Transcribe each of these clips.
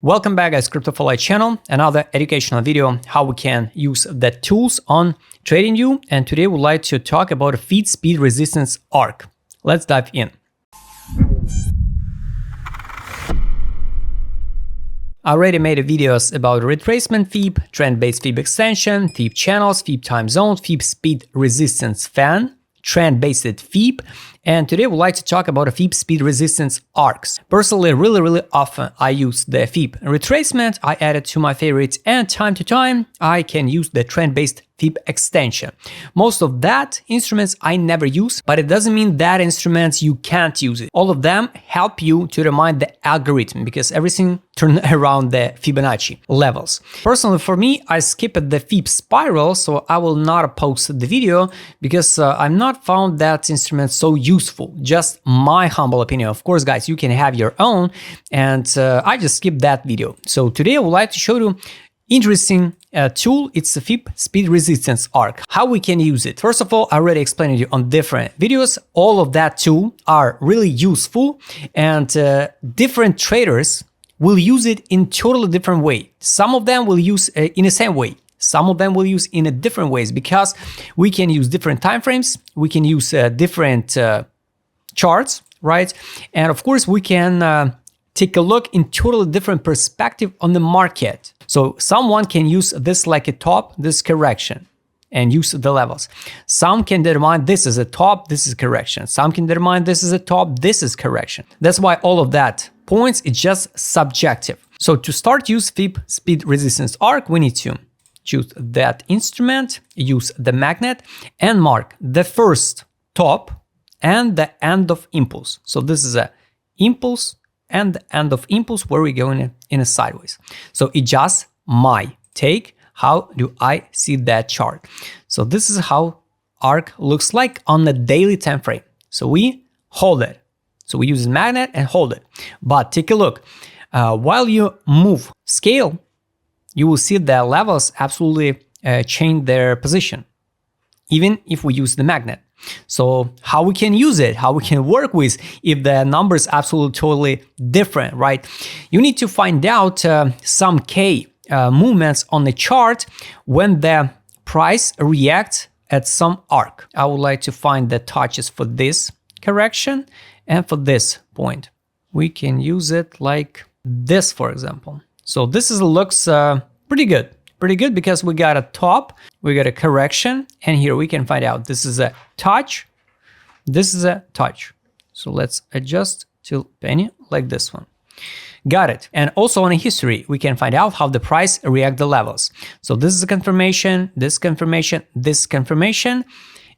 Welcome back guys, Crypto for Life channel, another educational video how we can use the tools on TradingView, and today we'd like to talk about a feed speed resistance arc. Let's dive in. I already made videos about retracement Fib, trend-based Fib extension, Fib channels, Fib time zones, Fib speed resistance fan, trend-based Fib, and today we'd like to talk about a Fib speed resistance arcs. Personally, really often I use the Fib retracement, I add it to my favorites, and time to time I can use the trend-based Fib extension. Most of that instruments I never use, but it doesn't mean that instruments you can't use it. All of them help you to determine the algorithm because everything turns around the Fibonacci levels. Personally, for me, I skipped the Fib spiral, so I will not post the video because I've not found that instrument so useful. Just my humble opinion. Of course, guys, you can have your own, and I just skipped that video. So today I would like to show you interesting tool. It's the Fib speed resistance arc. How we can use it. First of all, I already explained it to you on different videos. All of that tool are really useful, and different traders will use it in totally different way. Some of them will use in the same way. Some of them will use in a different ways because we can use different time frames. We can use different charts, right? And of course, we can take a look in totally different perspective on the market. So someone can use this like a top, this correction, and use the levels. Some can determine this is a top, this is correction. Some can determine this is a top, this is correction. That's why all of that points is just subjective. So to start use Fib speed resistance arc, we need to choose that instrument, use the magnet, and mark the first top and the end of impulse. So this is a impulse and the end of impulse where we go in a sideways. So it's just my take. How do I see that chart? So this is how arc looks like on the daily time frame. So we hold it. So we use the magnet and hold it. But take a look. While you move scale, you will see the levels absolutely change their position, even if we use the magnet. So how we can use it, how we can work with if the numbers absolutely totally different, right? You need to find out some K movements on the chart when the price reacts at some arc. I would like to find the touches for this correction and for this point. We can use it like this, for example. So this looks pretty good. Pretty good because we got a top, we got a correction, and here we can find out this is a touch, this is a touch. So let's adjust to penny like this one. Got it. And also on a history, we can find out how the price react the levels. So this is a confirmation, this confirmation, this confirmation,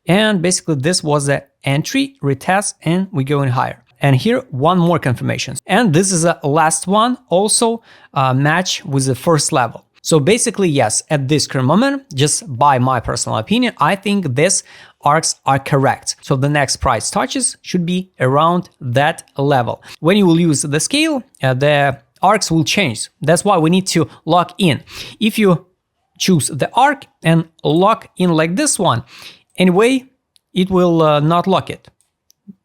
and basically this was the entry, retest, and we go in higher. And here, one more confirmation. And this is a last one, also match with the first level. So basically, yes, at this current moment, just by my personal opinion, I think these arcs are correct. So the next price touches should be around that level. When you will use the scale, the arcs will change. That's why we need to lock in. If you choose the arc and lock in like this one, anyway, it will not lock it.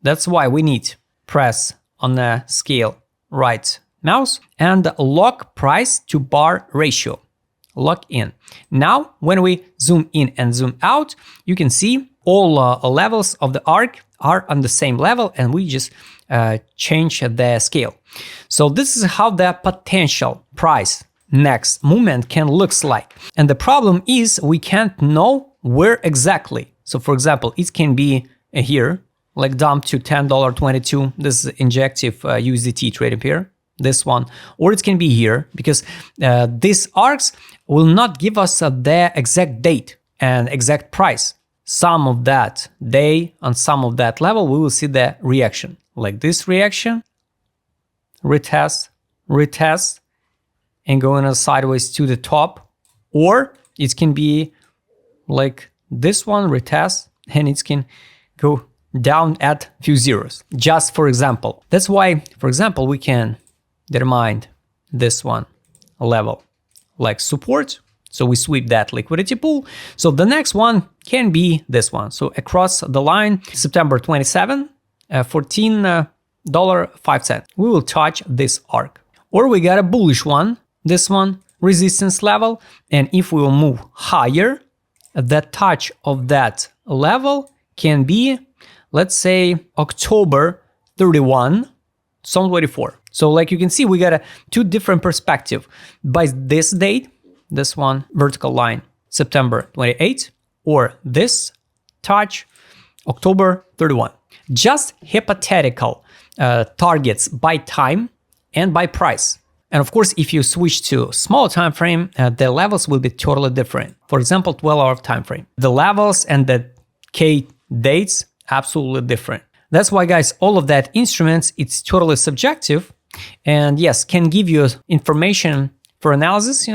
That's why we need press on the scale right mouse and lock price to bar ratio. Lock in. Now, when we zoom in and zoom out, you can see all levels of the arc are on the same level, and we just change the scale. So this is how the potential price next movement can looks like. And the problem is we can't know where exactly. So for example, it can be here, like dump to $10.22. This is injective USDT trading pair. This one, or it can be here because these arcs will not give us the exact date and exact price. Some of that day on some of that level, we will see the reaction like this reaction, retest, retest, and going sideways to the top, or it can be like this one, retest, and it can go down at few zeros, just for example. That's why, for example, we can determine this one level like support. So we sweep that liquidity pool. So the next one can be this one. So across the line, September 27, $14.05. We will touch this arc. or we got a bullish one, this one, resistance level. And if we will move higher, the touch of that level can be, let's say, October 31, 2024. So like you can see, we got two different perspectives. By this date, this one, vertical line, September 28, or this touch, October 31. Just hypothetical targets by time and by price. And of course, if you switch to small time frame, the levels will be totally different. For example, 12-hour time frame. The levels and the K dates, absolutely different. That's why, guys, all of that instruments, it's totally subjective. And yes, can give you information for analysis,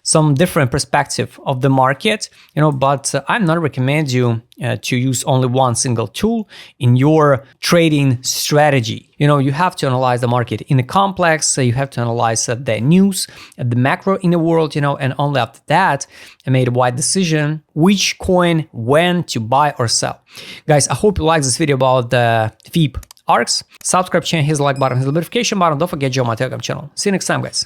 some different perspective of the market, but I'm not recommend you to use only one single tool in your trading strategy. You have to analyze the market in a complex, you have to analyze the news, the macro in the world, and only after that, I made a wide decision which coin, when to buy or sell. Guys, I hope you like this video about the Fib Arcs. Subscribe channel, hit the like button, hit the notification button. Don't forget to join my Telegram channel. See you next time, guys.